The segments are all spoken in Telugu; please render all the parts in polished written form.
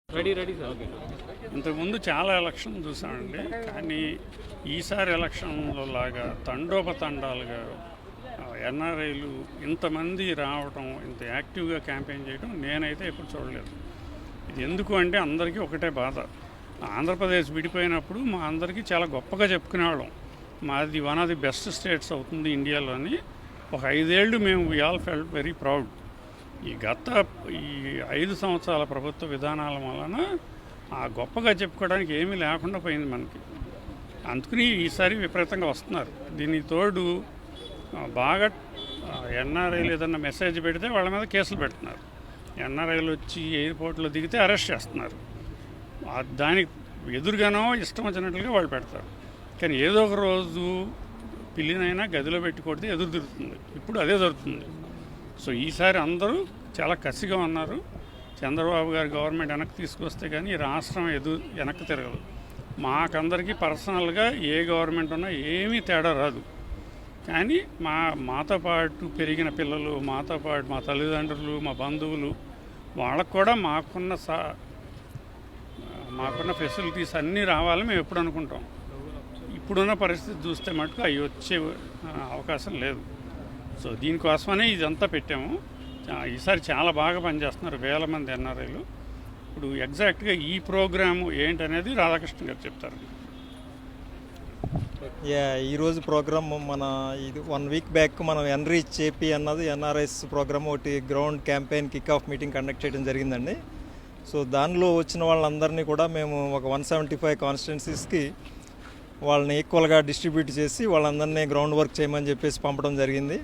ఇంతకుముందు చాలా ఎలక్షన్ చూసామండి, కానీ ఈసారి ఎలక్షన్లో లాగా తండోపతండాలుగా ఎన్ఆర్ఐలు ఇంతమంది రావటం, ఇంత యాక్టివ్గా క్యాంపెయిన్ చేయడం నేనైతే ఎప్పుడు చూడలేదు. ఇది ఎందుకు అంటే అందరికీ ఒకటే బాధ. ఆంధ్రప్రదేశ్ విడిపోయినప్పుడు మా అందరికీ చాలా గొప్పగా చెప్పుకునేవాళ్ళం, మాది one of the best states అవుతుంది ఇండియాలోని. ఒక 5 ఏళ్ళు మేము we all felt very proud. ఈ 5 సంవత్సరాల ప్రభుత్వ విధానాల వలన ఆ గొప్పగా చెప్పుకోవడానికి ఏమీ లేకుండా పోయింది మనకి. అందుకని ఈసారి విపరీతంగా వస్తున్నారు. దీనికి తోడు బాగా ఎన్ఆర్ఐలు ఏదన్నా మెసేజ్ పెడితే వాళ్ళ మీద కేసులు పెడుతున్నారు. ఎన్ఆర్ఐలు వచ్చి ఎయిర్పోర్ట్లో దిగితే అరెస్ట్ చేస్తున్నారు. దానికి ఎదురుగానో ఇష్టం వచ్చినట్లుగా వాళ్ళు పెడతారు. కానీ ఏదో ఒక రోజు పిల్లినైనా గదిలో పెట్టి కొడితే ఎదురు తిరుగుతుంది. ఇప్పుడు అదే జరుగుతుంది. సో ఈసారి అందరూ చాలా కసిగా ఉన్నారు. చంద్రబాబు గారి గవర్నమెంట్ వెనక్కి తీసుకొస్తే కానీ ఈ రాష్ట్రం వెనక్కి తిరగదు. మాకందరికీ పర్సనల్గా ఏ గవర్నమెంట్ ఉన్నా ఏమీ తేడా రాదు. కానీ మాతో పాటు పెరిగిన పిల్లలు, మాతో పాటు మా తల్లిదండ్రులు, మా బంధువులు, వాళ్ళకు కూడా మాకున్న ఫెసిలిటీస్ అన్నీ రావాలని మేము ఎప్పుడు అనుకుంటాం. ఇప్పుడున్న పరిస్థితి చూస్తే మటుకు అవి వచ్చే అవకాశం లేదు. సో దీనికోసమనే ఇదంతా పెట్టాము. ఈసారి చాలా బాగా పనిచేస్తున్నారు, వేల మంది ఎన్ఆర్ఐలు. ఇప్పుడు ఎగ్జాక్ట్గా ఈ ప్రోగ్రాము ఏంటనేది రాధాకృష్ణ గారు చెప్తారు. ఈరోజు ప్రోగ్రామ్ ఇది 1 వీక్ బ్యాక్ మనం ఎన్రీచ్ ఏపీ అన్నది ఎన్ఆర్ఐస్ ప్రోగ్రామ్ ఒకటి ground campaign kick of meeting conduct చేయడం జరిగిందండి. సో దానిలో వచ్చిన వాళ్ళందరినీ కూడా మేము ఒక 175 కాన్స్టిట్యున్సీస్కి వాళ్ళని ఈక్వల్గా డిస్ట్రిబ్యూట్ చేసి వాళ్ళందరినీ గ్రౌండ్ వర్క్ చేయమని చెప్పేసి పంపడం జరిగింది.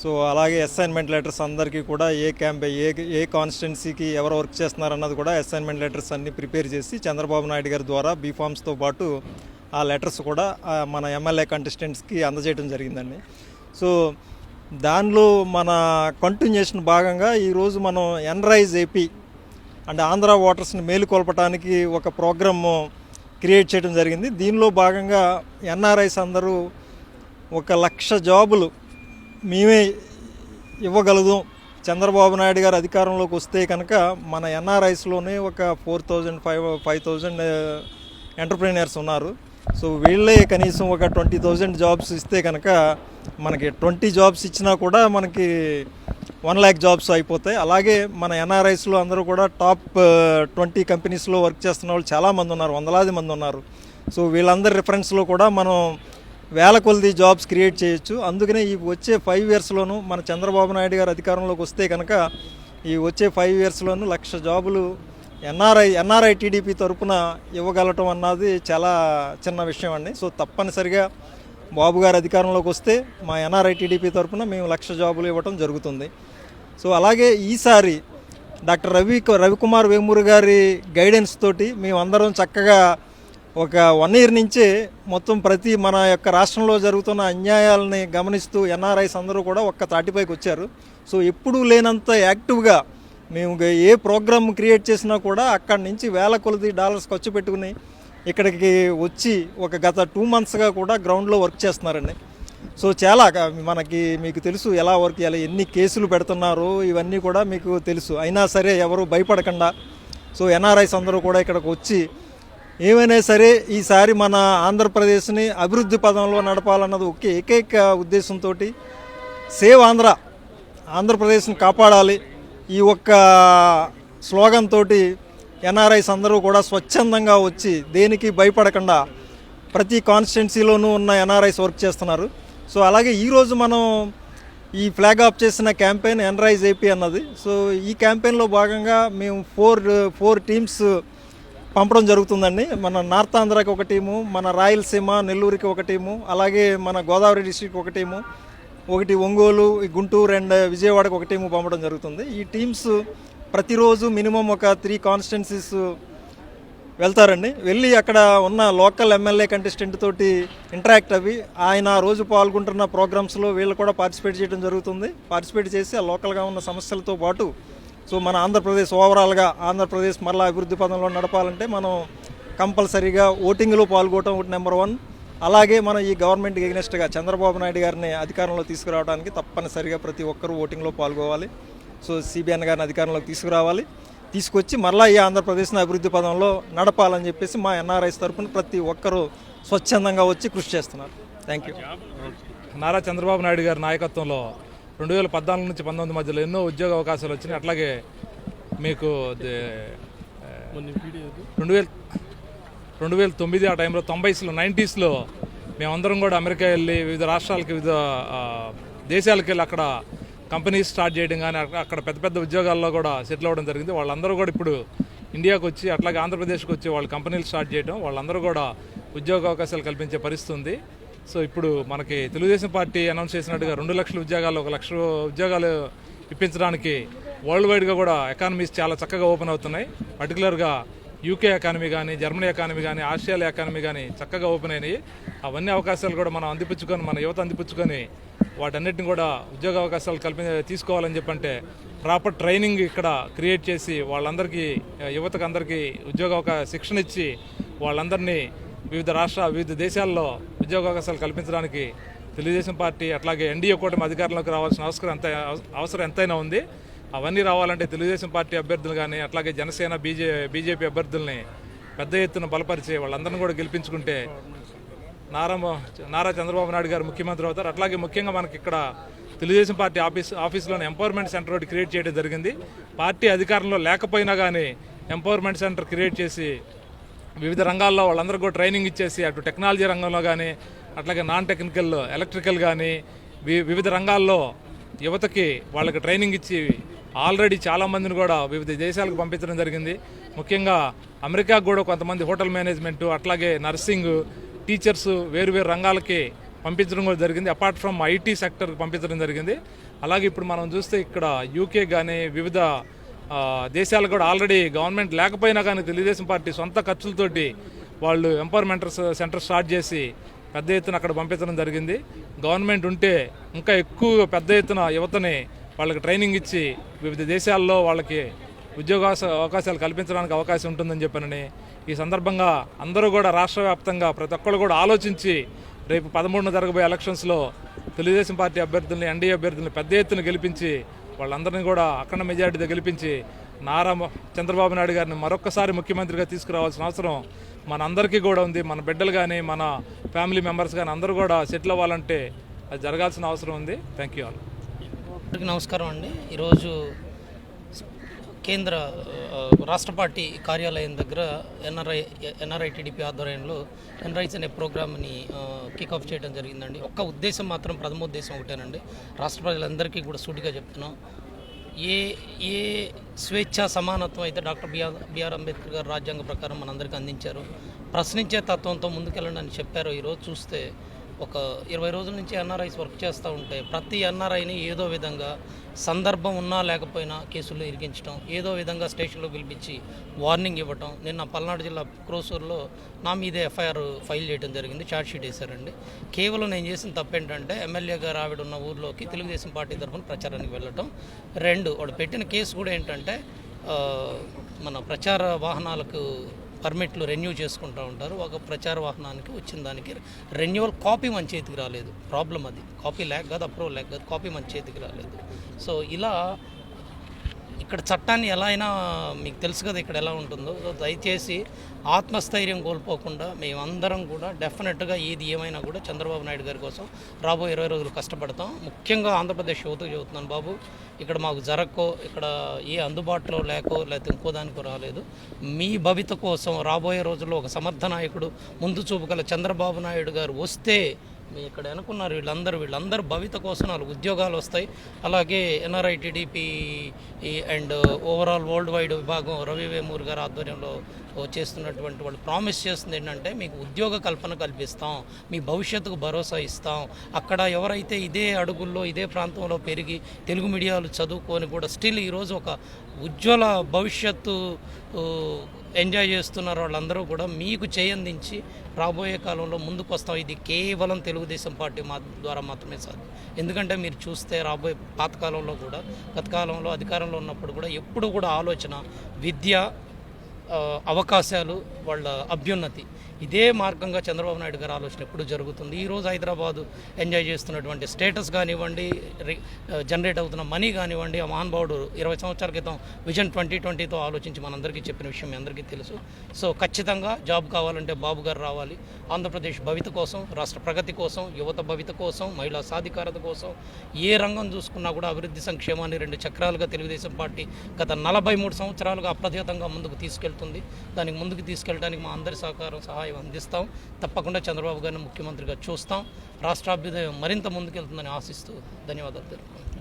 సో అలాగే అసైన్మెంట్ లెటర్స్ అందరికీ కూడా ఏ కాన్స్టిట్యున్సీకి ఎవరు వర్క్ చేస్తున్నారన్నది కూడా అసైన్మెంట్ లెటర్స్ అన్నీ ప్రిపేర్ చేసి చంద్రబాబు నాయుడు గారి ద్వారా బీఫామ్స్తో పాటు ఆ లెటర్స్ కూడా మన ఎమ్మెల్యే కంటెస్టెంట్స్కి అందజేయడం జరిగిందండి. సో దానిలో మన కంటిన్యూషన్ భాగంగా ఈరోజు మనం ఎన్రైజ్ ఏపీ అంటే ఆంధ్ర ఓటర్స్ని మేలుకొల్పడానికి ఒక ప్రోగ్రామ్ క్రియేట్ చేయడం జరిగింది. దీనిలో భాగంగా ఎన్ఆర్ఐస్ అందరూ 1,00,000 జాబులు మేమే ఇవ్వగలుగుతాం, చంద్రబాబు నాయుడు గారు అధికారంలోకి వస్తే కనుక మన ఎన్ఆర్ఐస్లోనే ఒక 4,000-5,000 ఎంటర్ప్రీనియర్స్ ఉన్నారు. సో వీళ్ళే కనీసం ఒక 20,000 జాబ్స్ ఇస్తే కనుక మనకి 20 జాబ్స్ ఇచ్చినా కూడా మనకి 1,00,000 జాబ్స్ అయిపోతాయి. అలాగే మన ఎన్ఆర్ఐస్లో అందరూ కూడా టాప్ 20 కంపెనీస్లో వర్క్ చేస్తున్న వాళ్ళు చాలామంది ఉన్నారు, వందలాది మంది ఉన్నారు. సో వీళ్ళందరి రిఫరెన్స్లో కూడా మనం వేల కొలది జాబ్స్ క్రియేట్ చేయొచ్చు. అందుకనే ఈ వచ్చే 5 ఇయర్స్లోనూ మన చంద్రబాబు నాయుడు గారు అధికారంలోకి వస్తే కనుక ఈ వచ్చే 5 ఇయర్స్లోనూ 1,00,000 జాబులు ఎన్ఆర్ఐ టీడీపీ తరఫున ఇవ్వగలటం అన్నది చాలా చిన్న విషయం అండి. సో తప్పనిసరిగా బాబు గారు అధికారంలోకి వస్తే మా ఎన్ఆర్ఐ టీడీపీ తరఫున మేము 1,00,000 జాబులు ఇవ్వటం జరుగుతుంది. సో అలాగే ఈసారి డాక్టర్ రవికుమార్ వేమూరి గారి గైడెన్స్ తోటి మేమందరం చక్కగా ఒక 1 ఇయర్ నుంచే మొత్తం ప్రతి మన యొక్క రాష్ట్రంలో జరుగుతున్న అన్యాయాలని గమనిస్తూ ఎన్ఆర్ఐస్ అందరూ కూడా ఒక్క తాటిపైకి వచ్చారు. సో ఎప్పుడూ లేనంత యాక్టివ్గా మేము ఏ ప్రోగ్రామ్ క్రియేట్ చేసినా కూడా అక్కడి నుంచి వేల కొలది డాలర్స్ ఖర్చు పెట్టుకుని ఇక్కడికి వచ్చి ఒక గత 2 monthsగా కూడా గ్రౌండ్లో వర్క్ చేస్తున్నారండి. సో చాలా మీకు తెలుసు ఎలా వర్క్ చేయాలి, ఎన్ని కేసులు పెడుతున్నారో ఇవన్నీ కూడా మీకు తెలుసు. అయినా సరే ఎవరు భయపడకుండా సో ఎన్ఆర్ఐస్ అందరూ కూడా ఇక్కడికి వచ్చి ఏమైనా సరే ఈసారి మన ఆంధ్రప్రదేశ్ని అభివృద్ధి పదంలో నడపాలన్నది ఏకైక ఉద్దేశంతో సేవ్ ఆంధ్రప్రదేశ్ని కాపాడాలి ఈ ఒక్క స్లోగన్ తోటి ఎన్ఆర్ఐస్ అందరూ కూడా స్వచ్ఛందంగా వచ్చి దేనికి భయపడకుండా ప్రతి కాన్స్టిట్యున్సీలోనూ ఉన్న ఎన్ఆర్ఐస్ వర్క్ చేస్తున్నారు. సో అలాగే ఈరోజు మనం ఈ ఫ్లాగ్ ఆఫ్ చేసిన క్యాంపెయిన్ ఎన్రైజ్ ఏపీ అన్నది. సో ఈ క్యాంపెయిన్లో భాగంగా మేము 4 టీమ్స్ పంపడం జరుగుతుందండి. మన నార్త్ ఆంధ్రాకి ఒక టీము, మన రాయలసీమ నెల్లూరుకి ఒక టీము, అలాగే మన గోదావరి డిస్ట్రిక్ట్ ఒక టీము, ఒకటి ఒంగోలు, గుంటూరు అండ్ విజయవాడకు ఒక టీము పంపడం జరుగుతుంది. ఈ టీమ్స్ ప్రతిరోజు మినిమం ఒక 3 కాన్స్టిట్యున్సీస్ వెళ్తారండి. వెళ్ళి అక్కడ ఉన్న లోకల్ ఎమ్మెల్యే కంటెస్టెంట్ తోటి ఇంటరాక్ట్ అవి ఆయన రోజు పాల్గొంటున్న ప్రోగ్రామ్స్లో వీళ్ళు కూడా పార్టిసిపేట్ చేయడం జరుగుతుంది. పార్టిసిపేట్ చేసి ఆ లోకల్గా ఉన్న సమస్యలతో పాటు సో మన ఆంధ్రప్రదేశ్ ఓవరాల్గా ఆంధ్రప్రదేశ్ మరలా అభివృద్ధి పదంలో నడపాలంటే మనం కంపల్సరీగా ఓటింగ్లో పాల్గొనడం ఒకటి నెంబర్ 1. అలాగే మనం ఈ గవర్నమెంట్కి ఎగ్నెస్ట్గా చంద్రబాబు నాయుడు గారిని అధికారంలో తీసుకురావడానికి తప్పనిసరిగా ప్రతి ఒక్కరూ ఓటింగ్లో పాల్గొవాలి. సో సిబిఎన్ గారిని అధికారంలోకి తీసుకురావాలి. తీసుకొచ్చి మరలా ఈ ఆంధ్రప్రదేశ్ని అభివృద్ధి పదంలో నడపాలని చెప్పేసి మా ఎన్ఆర్ఐస్ తరఫున ప్రతి ఒక్కరూ స్వచ్ఛందంగా వచ్చి కృషి చేస్తున్నారు. Thank you. నారా చంద్రబాబు నాయుడు గారి నాయకత్వంలో 2014 నుంచి 19 మధ్యలో ఎన్నో ఉద్యోగ అవకాశాలు వచ్చినాయి. అట్లాగే మీకు 2009 ఆ టైంలో 90s మేమందరం కూడా అమెరికా వెళ్ళి వివిధ రాష్ట్రాలకి వివిధ దేశాలకు వెళ్ళి అక్కడ కంపెనీస్ స్టార్ట్ చేయడం కానీ అక్కడ పెద్ద పెద్ద ఉద్యోగాల్లో కూడా సెటిల్ అవ్వడం జరిగింది. వాళ్ళందరూ కూడా ఇప్పుడు ఇండియాకు వచ్చి అట్లాగే ఆంధ్రప్రదేశ్కి వచ్చి వాళ్ళు కంపెనీలు స్టార్ట్ చేయడం, వాళ్ళందరూ కూడా ఉద్యోగ అవకాశాలు కల్పించే పరిస్థితి ఉంది. సో ఇప్పుడు మనకి తెలుగుదేశం పార్టీ అనౌన్స్ చేసినట్టుగా 2 లక్షల ఉద్యోగాలు 1 లక్ష ఉద్యోగాలు ఇప్పించడానికి వరల్డ్ వైడ్గా కూడా ఎకానమీస్ చాలా చక్కగా ఓపెన్ అవుతున్నాయి. పర్టికులర్గా యూకే ఎకానమీ కానీ, జర్మనీ ఎకానమీ కానీ, ఆస్ట్రేలియా ఎకానమీ కానీ చక్కగా ఓపెన్ అయినాయి. అవన్నీ అవకాశాలు కూడా మనం అందిపుచ్చుకొని, మన యువత అందిపుచ్చుకొని వాటన్నిటిని కూడా ఉద్యోగ అవకాశాలు తీసుకోవాలని చెప్పంటే ప్రాపర్ ట్రైనింగ్ ఇక్కడ క్రియేట్ చేసి వాళ్ళందరికీ యువతకు అందరికీ శిక్షణ ఇచ్చి వాళ్ళందరినీ వివిధ దేశాల్లో ఉద్యోగ అవకాశాలు కల్పించడానికి తెలుగుదేశం పార్టీ అట్లాగే ఎన్డీఏ కూటమి అధికారంలోకి రావాల్సిన అవసరం ఎంతైనా ఉంది. అవన్నీ రావాలంటే తెలుగుదేశం పార్టీ అభ్యర్థులు కానీ అట్లాగే జనసేన బీజేపీ అభ్యర్థుల్ని పెద్ద ఎత్తున బలపరిచి వాళ్ళందరినీ కూడా గెలిపించుకుంటే నారా చంద్రబాబు నాయుడు గారు ముఖ్యమంత్రి అవుతారు. అట్లాగే ముఖ్యంగా మనకి ఇక్కడ తెలుగుదేశం పార్టీ ఆఫీస్లోనే ఎంపవర్మెంట్ సెంటర్ ఒకటి క్రియేట్ చేయడం జరిగింది. పార్టీ అధికారంలో లేకపోయినా కానీ ఎంపవర్మెంట్ సెంటర్ క్రియేట్ చేసి వివిధ రంగాల్లో వాళ్ళందరూ కూడా ట్రైనింగ్ ఇచ్చేసి అటు టెక్నాలజీ రంగంలో కానీ అట్లాగే నాన్ టెక్నికల్ ఎలక్ట్రికల్ కానీ వివిధ రంగాల్లో యువతకి వాళ్ళకి ట్రైనింగ్ ఇచ్చి ఆల్రెడీ చాలామందిని కూడా వివిధ దేశాలకు పంపించడం జరిగింది. ముఖ్యంగా అమెరికాకు కూడా కొంతమంది హోటల్ మేనేజ్మెంటు అట్లాగే నర్సింగ్ టీచర్స్ వేరు రంగాలకి పంపించడం కూడా జరిగింది. అపార్ట్ ఫ్రమ్ ఐటీ సెక్టర్కి పంపించడం జరిగింది. అలాగే ఇప్పుడు మనం చూస్తే ఇక్కడ యూకే కానీ వివిధ దేశాలు కూడా ఆల్రెడీ గవర్నమెంట్ లేకపోయినా కానీ తెలుగుదేశం పార్టీ సొంత ఖర్చులతోటి వాళ్ళు ఎంపవర్మెంట్ సెంటర్ స్టార్ట్ చేసి పెద్ద ఎత్తున అక్కడ పంపించడం జరిగింది. గవర్నమెంట్ ఉంటే ఇంకా ఎక్కువ పెద్ద ఎత్తున యువతని వాళ్ళకి ట్రైనింగ్ ఇచ్చి వివిధ దేశాల్లో వాళ్ళకి ఉద్యోగ అవకాశాలు కల్పించడానికి అవకాశం ఉంటుందని చెప్పానని ఈ సందర్భంగా అందరూ కూడా రాష్ట్ర వ్యాప్తంగా ప్రతి ఒక్కరు కూడా ఆలోచించి రేపు 13న జరగబోయే ఎలక్షన్స్లో తెలుగుదేశం పార్టీ అభ్యర్థుల్ని ఎన్డీఏ అభ్యర్థుల్ని పెద్ద ఎత్తున గెలిపించి వాళ్ళందరినీ కూడా అఖండ మెజార్టీతో గెలిపించి నారా చంద్రబాబు నాయుడు గారిని మరొక్కసారి ముఖ్యమంత్రిగా తీసుకురావాల్సిన అవసరం మనందరికీ కూడా ఉంది. మన బిడ్డలు కానీ మన ఫ్యామిలీ మెంబర్స్ కానీ అందరూ కూడా సెటిల్ అవ్వాలంటే అది జరగాల్సిన అవసరం ఉంది. Thank you all. నమస్కారం అండి. ఈరోజు కేంద్ర రాష్ట్ర పార్టీ కార్యాలయం దగ్గర ఎన్ఆర్ఐ టీడీపీ ఆధ్వర్యంలో ఎన్రైస్ అనే ప్రోగ్రామ్ని కిక్ఆఫ్ చేయడం జరిగిందండి. ఒక్క ఉద్దేశం మాత్రం, ప్రథమ ఉద్దేశం ఒకటేనండి. రాష్ట్ర ప్రజలందరికీ కూడా సూటిగా చెప్తున్నాం, ఏ స్వేచ్ఛ సమానత్వం అయితే డాక్టర్ బిఆర్ అంబేద్కర్ గారు రాజ్యాంగ ప్రకారం మనందరికీ అందించారు, ప్రశ్నించే తత్వంతో ముందుకెళ్ళండి అని చెప్పారు. ఈరోజు చూస్తే ఒక 20 రోజుల నుంచి ఎన్ఆర్ఐస్ వర్క్ చేస్తూ ఉంటే ప్రతి ఎన్ఆర్ఐని ఏదో విధంగా సందర్భం ఉన్నా లేకపోయినా కేసుల్లో ఇరికించడం, ఏదో విధంగా స్టేషన్లో పిలిపించి వార్నింగ్ ఇవ్వటం. నిన్న పల్నాడు జిల్లా క్రోసూరులో నా మీదే ఎఫ్ఐఆర్ ఫైల్ చేయడం జరిగింది, ఛార్జ్షీట్ వేశారండి. కేవలం నేను చేసిన తప్పేంటంటే ఎమ్మెల్యే గారు ఆవిడ ఉన్న ఊర్లోకి తెలుగుదేశం పార్టీ తరఫున ప్రచారానికి వెళ్ళటం. 2, వాడు పెట్టిన కేసు కూడా ఏంటంటే మన ప్రచార వాహనాలకు పర్మిట్లు రెన్యూ చేసుకుంటూ ఉంటారు. ఒక ప్రచార వాహనానికి వచ్చిన దానికి రెన్యువల్ కాపీ మన చేతికి రాలేదు. ప్రాబ్లం అది. కాపీ లేక కాదు, అప్రూవల్ లేక కాదు, కాపీ మన చేతికి రాలేదు. సో ఇలా ఇక్కడ చట్టాన్ని ఎలా అయినా మీకు తెలుసు కదా ఇక్కడ ఎలా ఉంటుందో. సో దయచేసి ఆత్మస్థైర్యం కోల్పోకుండా మేమందరం కూడా డెఫినెట్గా ఏది ఏమైనా కూడా చంద్రబాబు నాయుడు గారి కోసం రాబోయే 20 రోజులు కష్టపడతాం. ముఖ్యంగా ఆంధ్రప్రదేశ్ యువతకు చెబుతున్నాను, బాబు ఇక్కడ మాకు జరక్కో, ఇక్కడ ఏ అందుబాటులో లేకపోతే ఇంకో దానికో రాలేదు. మీ భవిత కోసం రాబోయే రోజుల్లో ఒక సమర్థ నాయకుడు, ముందు చూపు గల చంద్రబాబు నాయుడు గారు వస్తే మీ ఇక్కడ అనుకున్నారు వీళ్ళందరూ భవిత కోసం 4 ఉద్యోగాలు వస్తాయి. అలాగే NRI TDP and overall world wide విభాగం రవి వేమూర్ గారి ఆధ్వర్యంలో చేస్తున్నటువంటి వాళ్ళు ప్రామిస్ చేస్తుంది ఏంటంటే మీకు ఉద్యోగ కల్పన కల్పిస్తాం, మీ భవిష్యత్తుకు భరోసా ఇస్తాం. అక్కడ ఎవరైతే ఇదే అడుగుల్లో ఇదే ప్రాంతంలో పెరిగి తెలుగు మీడియాలు చదువుకొని కూడా స్టిల్ ఈరోజు ఒక ఉజ్వల భవిష్యత్తు ఎంజాయ్ చేస్తున్నారు వాళ్ళందరూ కూడా మీకు చేయందించి రాబోయే కాలంలో ముందుకు వస్తాం. ఇది కేవలం తెలుగుదేశం పార్టీ ద్వారా మాత్రమే సాధ్యం. ఎందుకంటే మీరు చూస్తే రాబోయే పాతకాలంలో కూడా, గతకాలంలో అధికారంలో ఉన్నప్పుడు కూడా ఎప్పుడు కూడా ఆలోచన విద్య, అవకాశాలు, వాళ్ళ అభ్యున్నతి ఇదే మార్గంగా చంద్రబాబు నాయుడు గారు ఆలోచన ఎప్పుడు జరుగుతుంది. ఈరోజు హైదరాబాదు ఎంజాయ్ చేస్తున్నటువంటి స్టేటస్ కానివ్వండి, జనరేట్ అవుతున్న మనీ కానివ్వండి, ఆ మహానుభావుడు 20 సంవత్సరాల క్రితం విజన్ 2020తో ఆలోచించి మనందరికీ చెప్పిన విషయం మీ అందరికీ తెలుసు. సో ఖచ్చితంగా జాబ్ కావాలంటే బాబు గారు రావాలి. ఆంధ్రప్రదేశ్ భవిత కోసం, రాష్ట్ర ప్రగతి కోసం, యువత భవిత కోసం, మహిళా సాధికారత కోసం ఏ రంగం చూసుకున్నా కూడా అభివృద్ధి సంక్షేమాన్ని 2 చక్రాలుగా తెలుగుదేశం పార్టీ గత 43 సంవత్సరాలుగా అప్రతిహతంగా ముందుకు తీసుకెళ్తుంది. దానికి ముందుకు తీసుకెళ్ళడానికి మా అందరి సహకారం సహాయం అందిస్తాం. తప్పకుండా చంద్రబాబు గారిని ముఖ్యమంత్రిగా చూస్తాం. రాష్ట్రాభ్యుదయం మరింత ముందుకెళ్తుందని ఆశిస్తూ ధన్యవాదాలు తెలుపుతున్నాను.